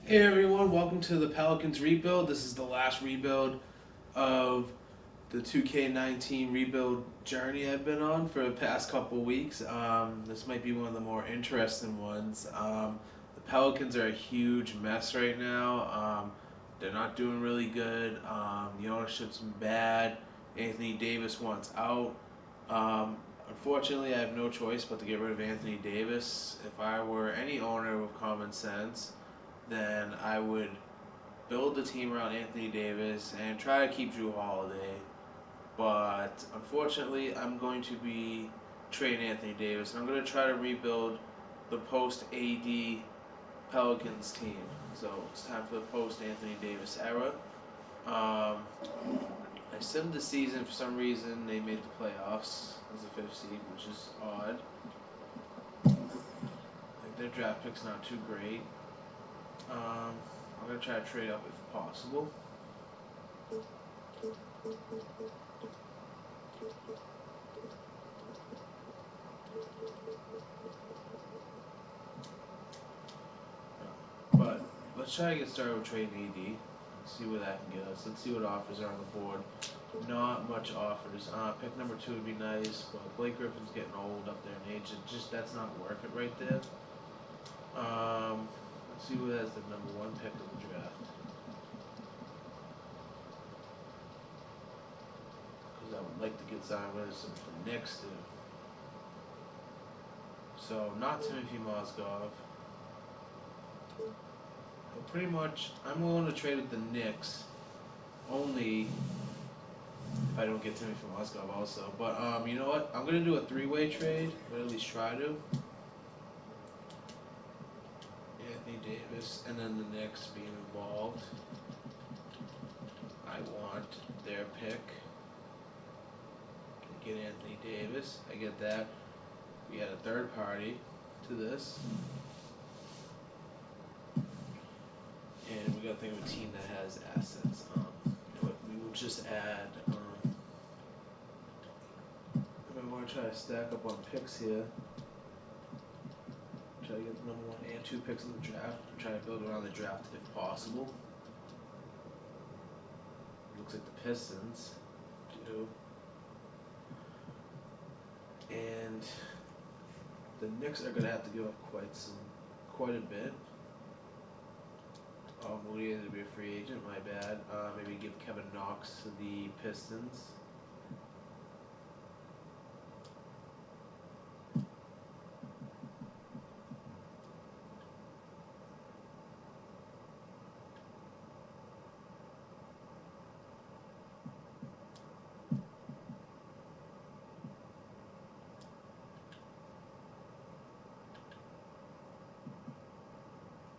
Hey everyone, welcome to the Pelicans rebuild. This is the last rebuild of the 2K19 rebuild journey I've been on for the past couple weeks. This might be one of the more interesting ones. The Pelicans are a huge mess right now. They're not doing really good. The ownership's been bad. Anthony Davis wants out. Um, Unfortunately, I have no choice but to get rid of Anthony Davis. If I were any owner with common sense, then I would build the team around Anthony Davis and try to keep Drew Holiday. But unfortunately, I'm going to be trading Anthony Davis, and I'm going to try to rebuild the post AD Pelicans team. So it's time for the post Anthony Davis era. Um, I simmed the season for some reason. They made the playoffs as a fifth seed, which is odd. Like their draft pick's not too great. I'm gonna try to trade up if possible. But let's try to get started with trading AD. Let's see where that can get us. Let's see what offers are on the board. Not much offers. Pick number two would be nice, but Blake Griffin's getting old up there in age. That's not worth it right there. Let's see who has the number one pick of the draft. Because I would like to get Zion Williamson for next to. So not Timothy Mozgov. But pretty much, I'm willing to trade with the Knicks only if I don't get Timmy from Mozgov also. But you know what? I'm gonna do a three-way trade, or at least try to. Anthony Davis, and then the Knicks being involved. I want their pick. Get Anthony Davis. I get that. We add a third party to this, and we gotta think of a team that has assets. You know what? We will just add. If I want to try to stack up on picks here, try to get the number one and two picks in the draft. Try to build around the draft if possible. Looks like the Pistons do. And the Knicks are gonna have to give up quite a bit. Moody to be a free agent. My bad. Maybe give Kevin Knox to the Pistons.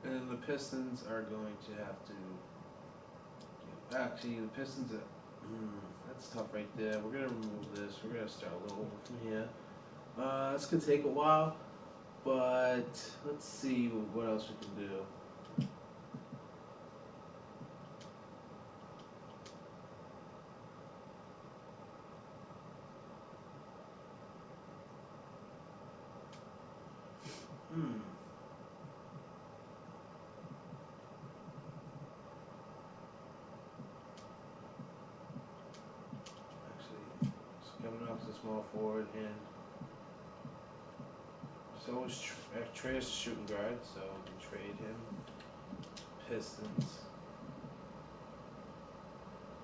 And then the Pistons are going to have to. Actually, the Pistons are. That's tough right there. We're gonna remove this. We're gonna start a little over from here. This could take a while, but let's see what else we can do. Hmm. Actually, so Kevin Knox is a small forward, and so is Trey is a shooting guard, so we can trade him. Pistons.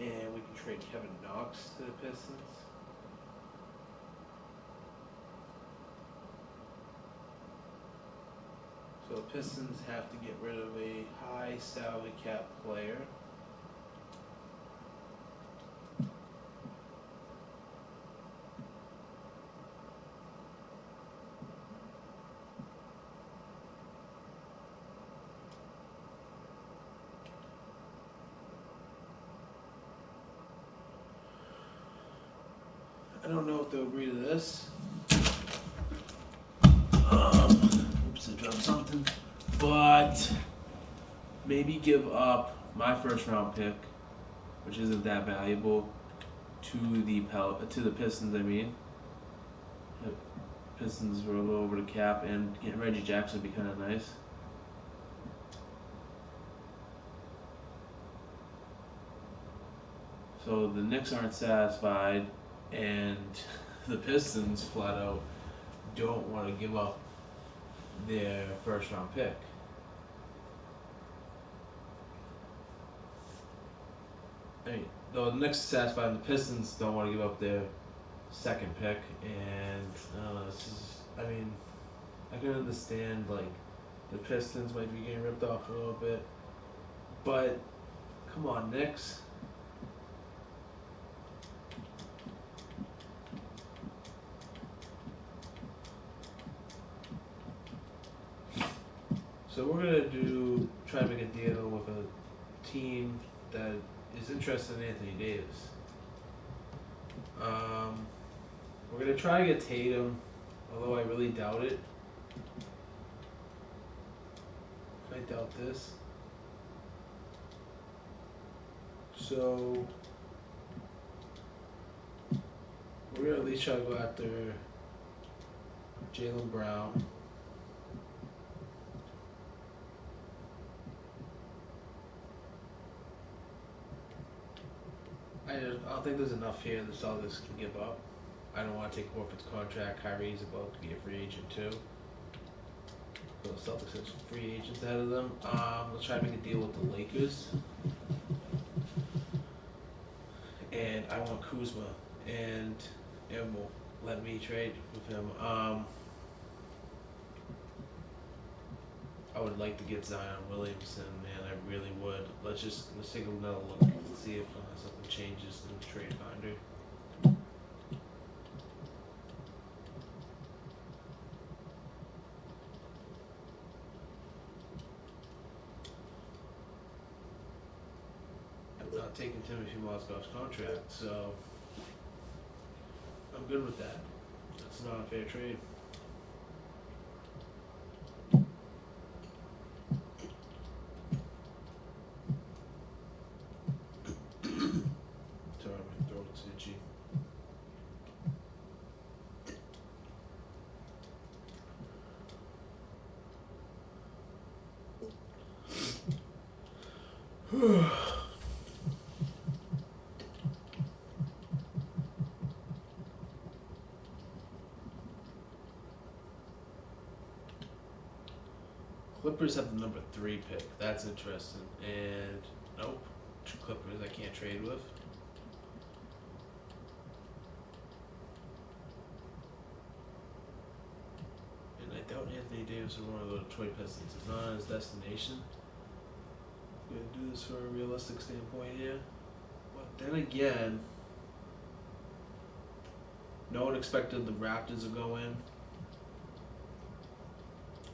And we can trade Kevin Knox to the Pistons. So the Pistons have to get rid of a high salary cap player. I don't know if they'll agree to this. Oops, I dropped something. But maybe give up my first round pick, which isn't that valuable, to the Pistons. I mean, the Pistons were a little over the cap, and getting Reggie Jackson would be kind of nice. So the Knicks aren't satisfied, and the Pistons flat out don't want to give up their first round pick. I mean, though the Knicks are satisfied, and the Pistons don't want to give up their second pick, and this is. I mean, I can understand like the Pistons might be getting ripped off a little bit, but come on, Knicks. So we're gonna try to make a deal with a team that is interested in Anthony Davis. Um, we're gonna try to get Tatum, although I really doubt it. I doubt this. So we're gonna at least try to go after Jaylen Brown. I don't think there's enough here the Celtics can give up. I don't want to take Horford's contract. Kyrie's about to be a free agent too. So the Celtics have some free agents ahead of them. Let's try to make a deal with the Lakers. And I want Kuzma, and will let me trade with him. I would like to get Zion Williamson, man. I really would. Let's take another look and see if something changes in the trade finder. I'm not taking Timothy Mozgov's contract, so I'm good with that. That's not a fair trade. Sorry, my throat's itchy. Clippers have the number 3 pick. That's interesting. And nope, Clippers I can't trade with. And I doubt Anthony Davis will want to go to Detroit Pistons. It's not his destination. I'm gonna do this from a realistic standpoint here. But then again, no one expected the Raptors to go in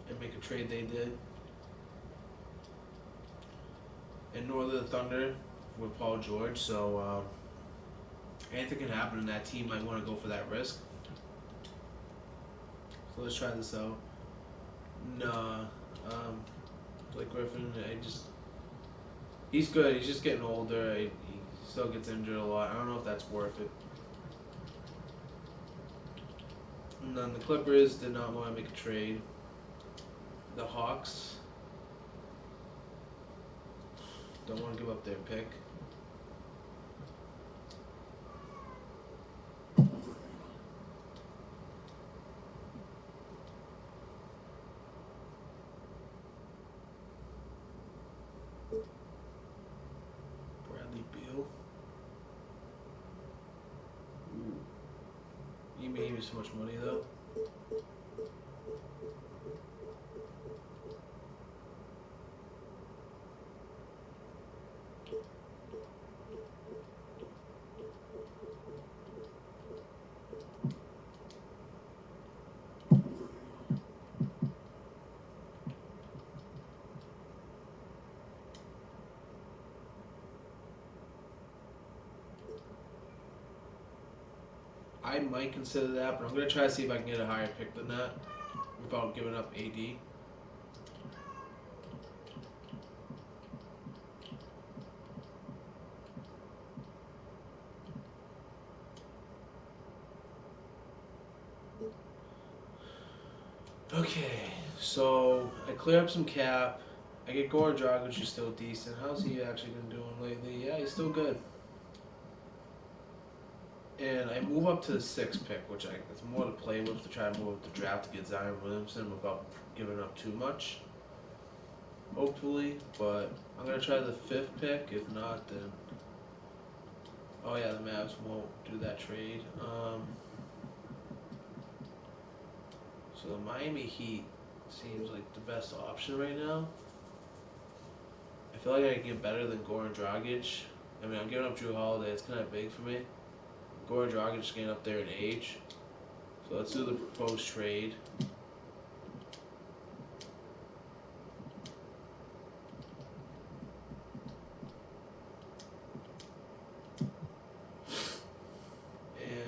and make a trade they did. And nor the Thunder with Paul George, so anything can happen, and that team might want to go for that risk. So let's try this out. Nah, Blake Griffin, he's good. He's just getting older. He still gets injured a lot. I don't know if that's worth it. And then the Clippers did not want to make a trade. The Hawks don't want to give up their pick. Bradley Beal. Ooh. He made me so much money though. I might consider that, but I'm going to try to see if I can get a higher pick than that without giving up AD. Okay, so I clear up some cap. I get Goran Dragic, who's still decent. How's he actually been doing lately? Yeah, he's still good. And I move up to the sixth pick, which it's more to play with to try to move up the draft to get Zion Williamson without giving up too much. Hopefully, but I'm gonna try the fifth pick. If not, then oh yeah, the Mavs won't do that trade. So the Miami Heat seems like the best option right now. I feel like I can get better than Goran Dragic. I mean, I'm giving up Drew Holiday. It's kind of big for me. Goran Dragic is getting up there in age. So let's do the proposed trade. And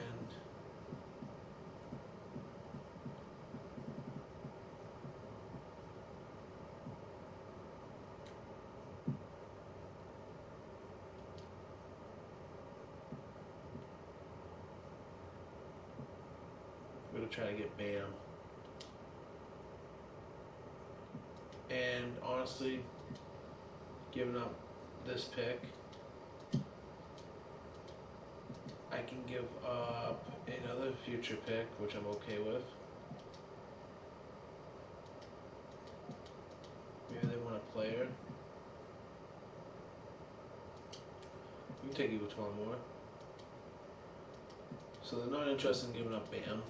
we're going to try to get Bam. And honestly, giving up this pick, I can give up another future pick, which I'm okay with. Maybe they want a player. We can take you with one more. So they're not interested in giving up Bam.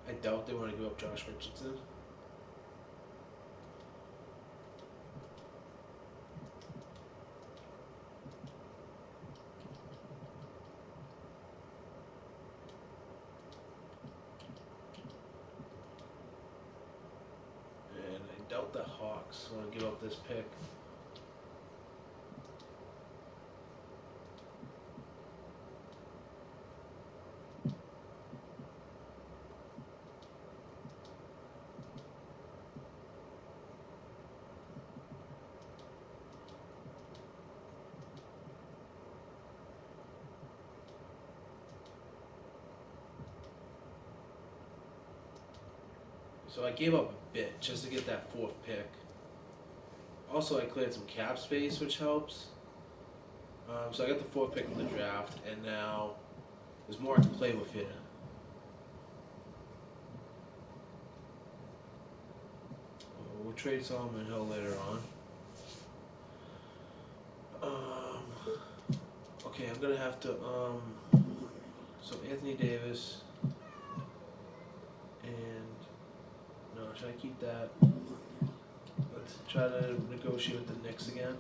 I doubt they want to give up Josh Richardson. And I doubt the Hawks want to give up this pick. So I gave up a bit just to get that fourth pick. Also, I cleared some cap space, which helps. So I got the fourth pick in the draft, and now there's more to play with here. We'll trade Solomon Hill later on. Okay, I'm gonna have to. So Anthony Davis, and no, should I keep that? Let's try to negotiate with the Knicks again.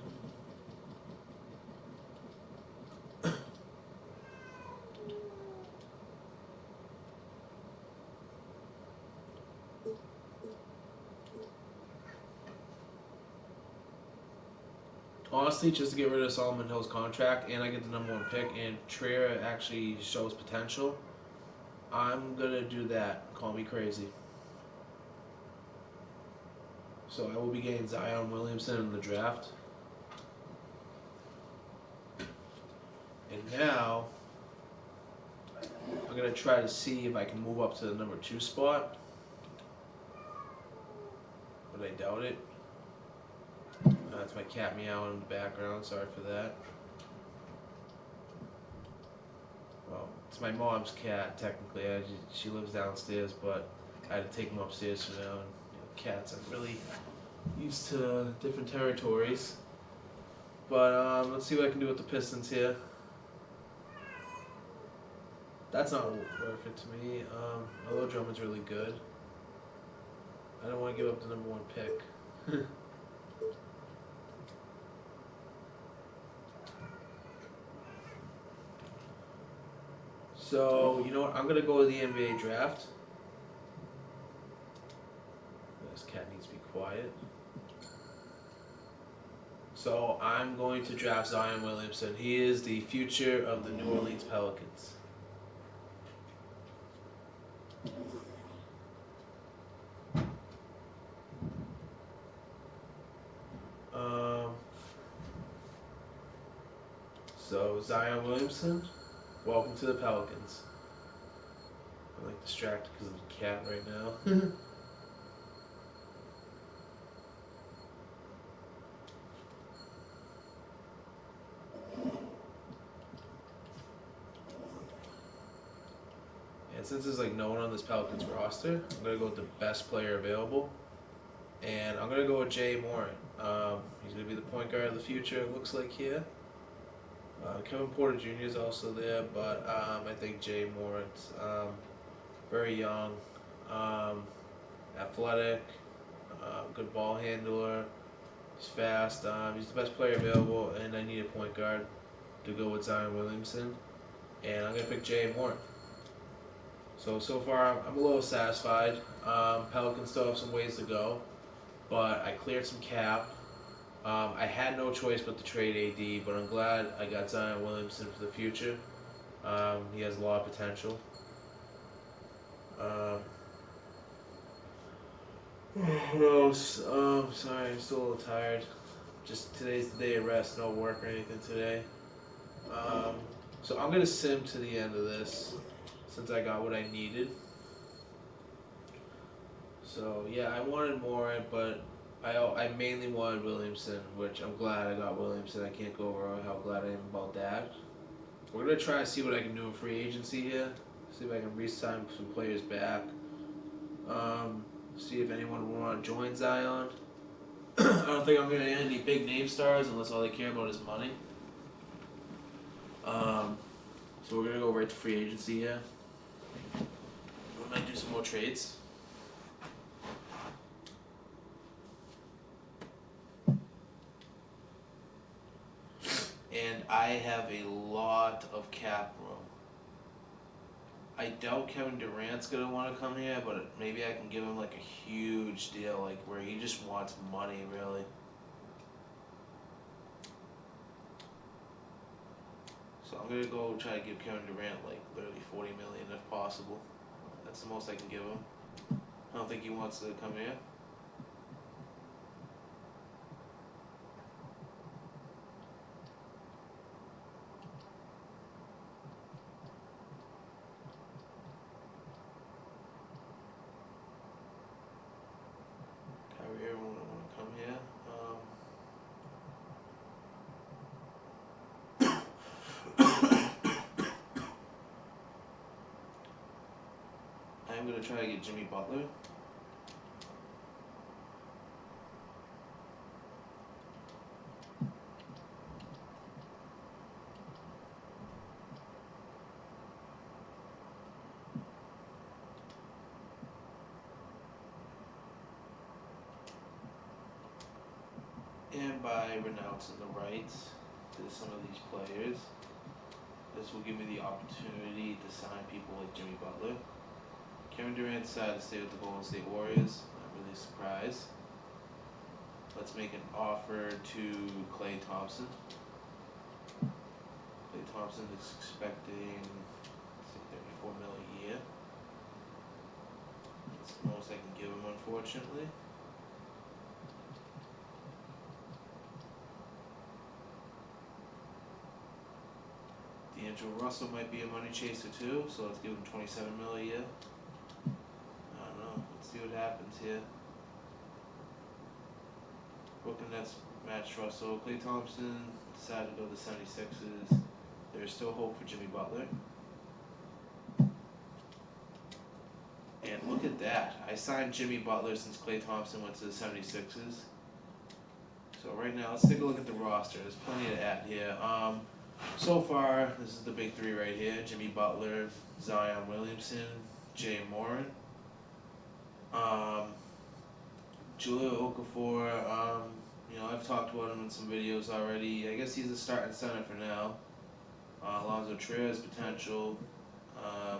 Honestly, just to get rid of Solomon Hill's contract, and I get the number one pick, and Trier actually shows potential, I'm gonna do that. Call me crazy. So I will be getting Zion Williamson in the draft. And now I'm gonna try to see if I can move up to the number 2 spot. But I doubt it. That's my cat meowing in the background. Sorry for that. Well, it's my mom's cat, technically. She lives downstairs, but I had to take him upstairs for now. And, cats are really used to different territories. But let's see what I can do with the Pistons here. That's not worth it to me. Although Drummond's really good, I don't want to give up the number 1 pick. So, you know what? I'm going to go with the NBA draft. This cat needs to be quiet. So, I'm going to draft Zion Williamson. He is the future of the New Orleans Pelicans. So Zion Williamson, welcome to the Pelicans. I'm like distracted because of the cat right now. And since there's like no one on this Pelicans roster, I'm gonna go with the best player available, and I'm gonna go with Jay Moran. He's gonna be the point guard of the future. It looks like here. Kevin Porter Jr. is also there, but I think Jay Moran's very young, um, athletic, good ball handler. He's fast. He's the best player available, and I need a point guard to go with Zion Williamson, and I'm gonna pick Jay Moran. So far, I'm a little satisfied. Pelicans still have some ways to go, but I cleared some cap. I had no choice but to trade AD, but I'm glad I got Zion Williamson for the future. He has a lot of potential. Um, what else? Sorry, I'm still a little tired. Just today's the day of rest, no work or anything today. Um, so I'm gonna sim to the end of this since I got what I needed. So yeah, I wanted more, but I mainly wanted Williamson, which I'm glad I got Williamson. I can't go over how glad I am about that. We're gonna try to see what I can do in free agency here. See if I can re-sign some players back. Um, See if anyone will want to join Zion. I don't think I'm gonna get any big name stars unless all they care about is money. Um, so we're gonna go right to free agency here. We might do some more trades. And I have a lot of cap room. I doubt Kevin Durant's gonna want to come here, but maybe I can give him like a huge deal, like where he just wants money, really. So I'm gonna go try to give Kevin Durant like literally 40 million if possible. That's the most I can give him. I don't think he wants to come here. Kyrie Irving wouldn't want to come here. I'm gonna try to get Jimmy Butler. And by renouncing the rights to some of these players, this will give me the opportunity to sign people like Jimmy Butler. Kevin Durant decided to stay with the Golden State Warriors. Not really surprised. Let's make an offer to Klay Thompson. Klay Thompson is expecting, let's see, 34 mil a year. That's the most I can give him, unfortunately. D'Angelo Russell might be a money chaser too, so let's give him 27 mil a year. I don't know. Let's see what happens here. Brooklyn Nets matched Russell. Klay Thompson decided to go to the 76ers. There's still hope for Jimmy Butler. And look at that. I signed Jimmy Butler since Klay Thompson went to the 76ers. So right now, let's take a look at the roster. There's plenty to add here. So far, this is the big three right here. Jimmy Butler, Zion Williamson, Jay Moran. Julio Okafor, I've talked about him in some videos already. I guess he's a starting center for now. Alonzo Trier potential. I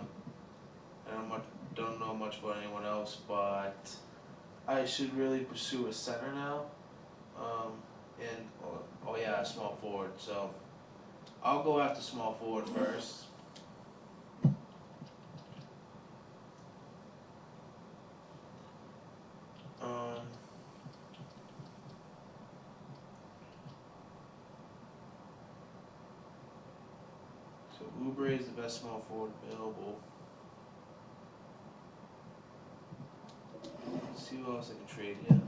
don't know much about anyone else, but I should really pursue a center now. Oh yeah, a small forward. So I'll go after small forward first. Um, Oubre is the best small forward available. Let's see who else I can trade here.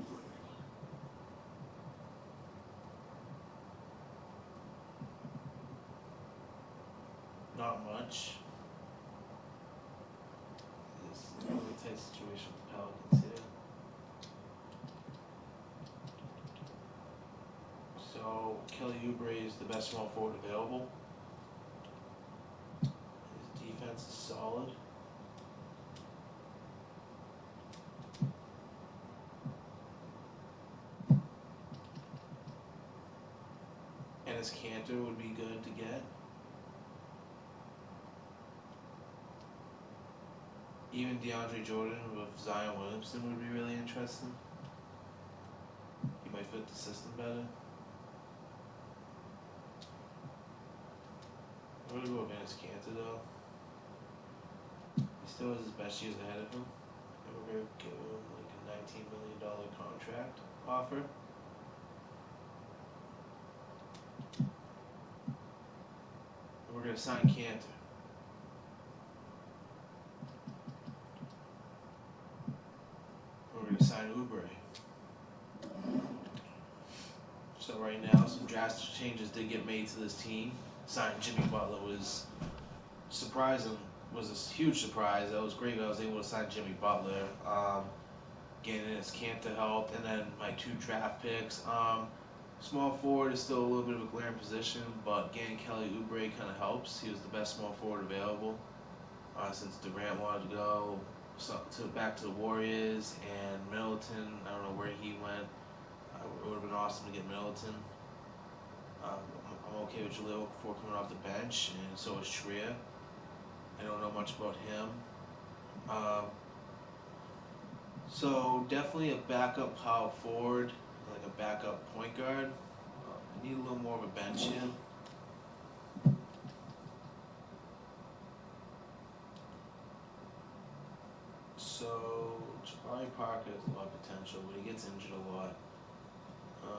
Not much. It's a really tight situation with the Pelicans here. So Kelly Oubre is the best small forward available. His defense is solid. And his Cantor would be good to get. Even DeAndre Jordan with Zion Williamson would be really interesting. He might fit the system better. I'm gonna go with Enes Kanter though. He still has his best years ahead of him. And we're gonna give him like a $19 million contract offer. And we're gonna sign Kanter. We're gonna sign Oubre. So right now, some drastic changes did get made to this team. Signing Jimmy Butler was surprising. Was a huge surprise. That was great. I was able to sign Jimmy Butler. Getting his Cantor helped, and then my 2 draft picks. Small forward is still a little bit of a glaring position, but getting Kelly Oubre kind of helps. He was the best small forward available since Durant wanted to go back to the Warriors, and Middleton. I don't know where he went. It would have been awesome to get Middleton. I'm okay with Jaleel before coming off the bench, and so is Trier. I don't know much about him. Um, so definitely a backup power forward, like a backup point guard. I need a little more of a bench here. So Jabari Parker has a lot of potential, but he gets injured a lot. Um,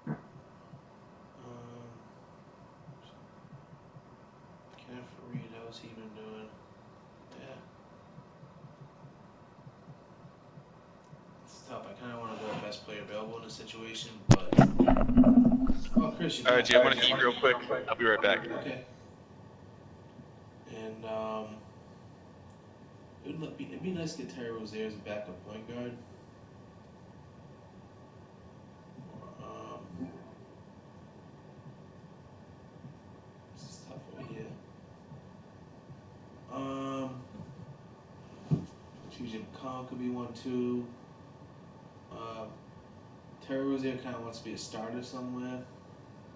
um, Kenneth Reed, how's he been doing? Yeah, it's tough. I kind of want to go with best player available in this situation, but oh, Chris, you're All right, back. G, I'm gonna eat real quick. I'll be right back. Okay. And it'd be nice to get Terry Rozier as a backup point guard. Um, this is tough right here. Um, TJ McConnell could be one too. Um, Terry Rozier kind of wants to be a starter somewhere.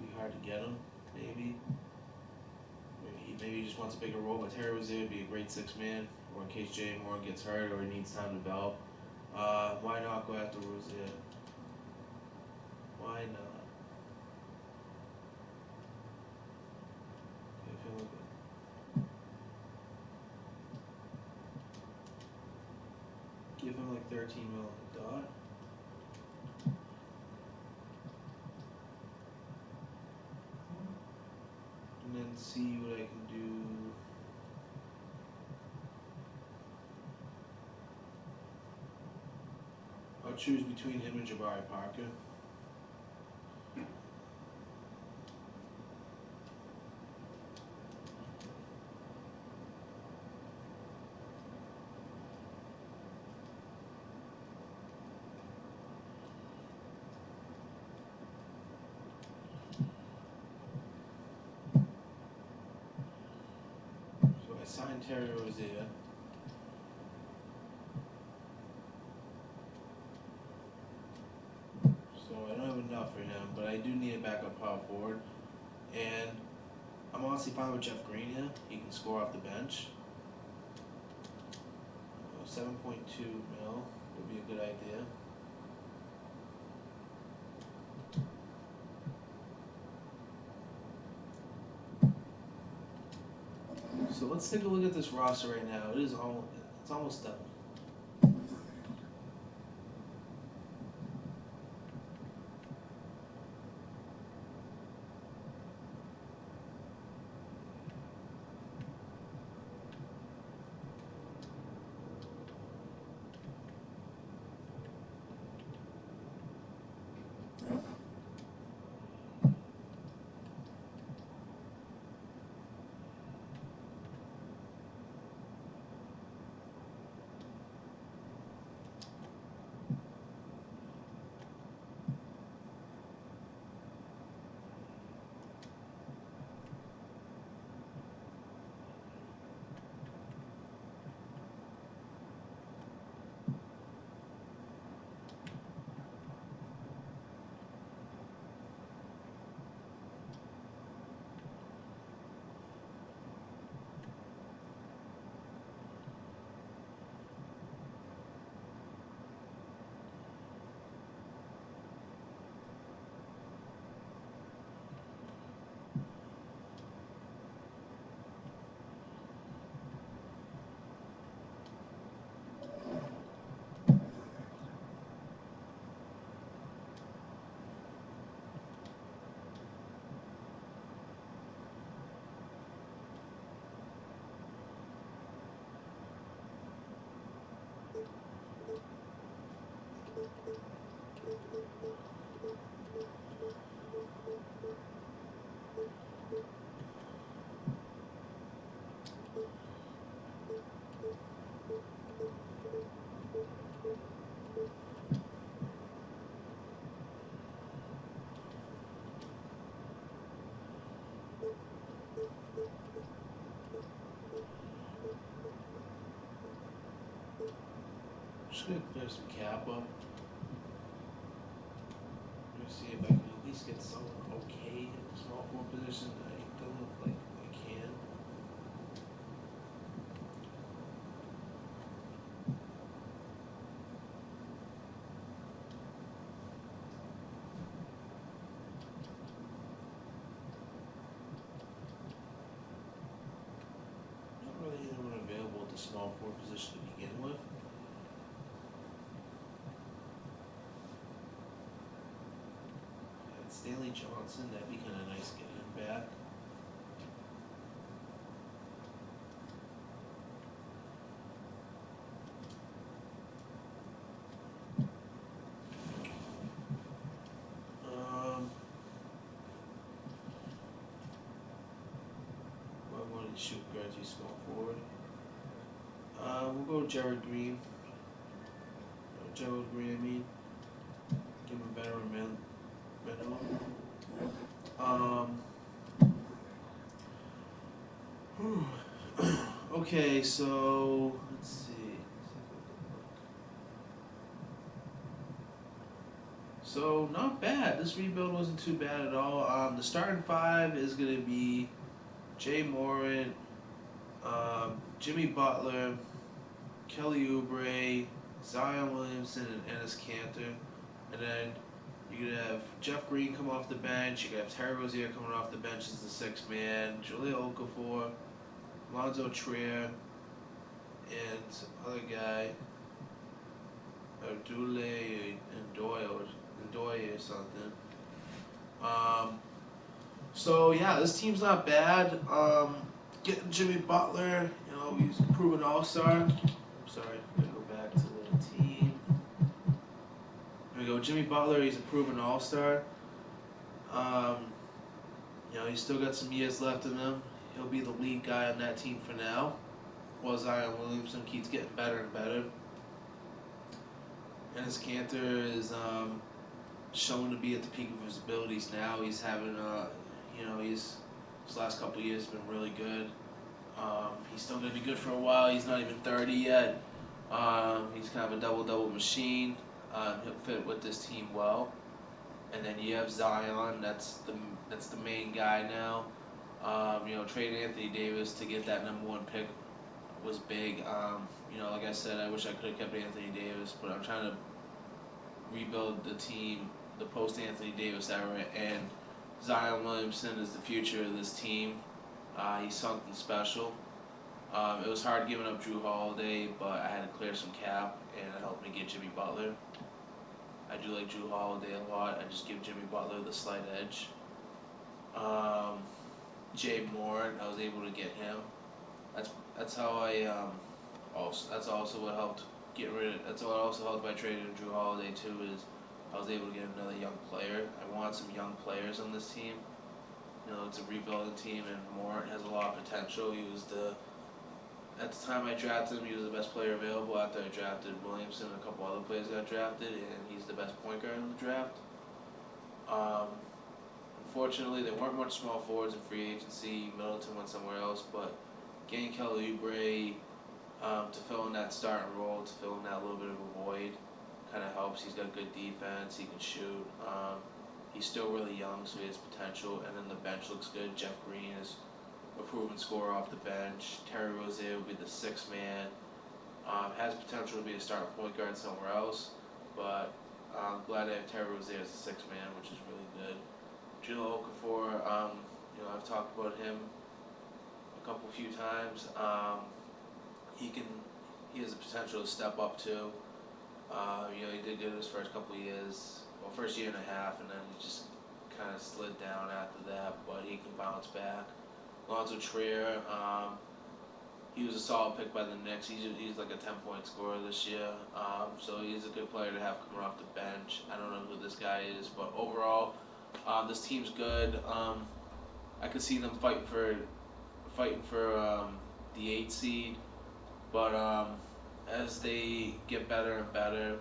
Be hard to get him, maybe. Maybe he just wants a bigger role, but Terry Rozier would be a great 6 man, or in case Jay Moore gets hurt or he needs time to develop. Why not go after Rozier? Why not? Give him like 13 mil on the dot. And then see what I can do. I'll choose between him and Jabari Parker. So I signed Terry Rozier. So I don't have enough for him, but I do need a backup power forward. And I'm honestly fine with Jeff Green here. He can score off the bench. 7.2 mil would be a good idea. So let's take a look at this roster right now. It's almost done. Just gonna clear some cap up. Let me see if I can at least get someone okay in the small forward position. I don't look like I can. Not really anyone available at the small forward position to begin with. Stanley Johnson, that'd be kind of nice getting him back. Well, I wanted to shoot guards, you small forward. We'll go Jared Green. Gerald Green, I mean. Give him a better minimum. Okay, so let's see. So not bad. This rebuild wasn't too bad at all. The starting five is gonna be Jay Morin, Jimmy Butler, Kelly Oubre, Zion Williamson, and Ennis Cantor. And then you're gonna have Jeff Green come off the bench. You're gonna have Terry Rozier coming off the bench as the sixth man. Julia Okafor, Lonzo Trier, and some other guy, Abdule Ndoye or something. So yeah, this team's not bad. Getting Jimmy Butler, he's a proven all-star. I'm sorry, I'm gonna go back to the team. There we go. Jimmy Butler, he's a proven all-star. Um, he's still got some years left in him. He'll be the lead guy on that team for now. While Zion Williamson keeps getting better and better. Ennis Cantor is shown to be at the peak of his abilities now. He's having his last couple of years have been really good. He's still gonna be good for a while. He's not even 30 yet. He's kind of a double machine. He'll fit with this team well. And then you have Zion. That's the main guy now. Trade Anthony Davis to get that number one pick was big. Like I said, I wish I could have kept Anthony Davis, but I'm trying to rebuild the team, the post Anthony Davis era, and Zion Williamson is the future of this team. He's something special. It was hard giving up Drew Holiday, but I had to clear some cap, and it helped me get Jimmy Butler. I do like Drew Holiday a lot. I just give Jimmy Butler the slight edge. Um, Jay Moore, I was able to get him. That's that's how I that's also what helped get rid of. That's what also helped by trading Drew Holiday too. Is I was able to get another young player. I want some young players on this team. It's a rebuilding team, and Moore has a lot of potential. He was the At the time I drafted him, he was the best player available. After I drafted Williamson, and a couple other players got drafted, and he's the best point guard in the draft. Um, Unfortunately, there weren't much small forwards in free agency. Middleton went somewhere else, but getting Kelly Oubre to fill in that starting role, to fill in that little bit of a void, kind of helps. He's got good defense. He can shoot. He's still really young, so he has potential. And then the bench looks good. Jeff Green is a proven scorer off the bench. Terry Rozier will be the sixth man. Has potential to be a starting point guard somewhere else, but I'm glad I have Terry Rozier as the sixth man, which is really good. Jahlil Okafor, I've talked about him a few times. He can, he has the potential to step up too. He did good his first couple of years, well, first year and a half, and then he just kind of slid down after that. But he can bounce back. Lonzo Trier, he was a solid pick by the Knicks. He's like a 10-point scorer this year. So he's a good player to have coming off the bench. I don't know who this guy is, but overall, this team's good. I could see them fighting for the 8 seed, but as they get better and better,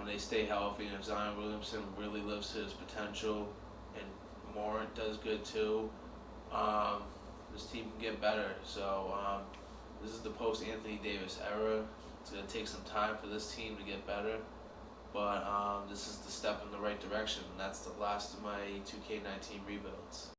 they stay healthy, and if Zion Williamson really lives to his potential, and Morant does good too, um, this team can get better. So this is the post Anthony Davis era. It's gonna take some time for this team to get better, but this is the step in the right direction. And that's the last of my 2K19 rebuilds.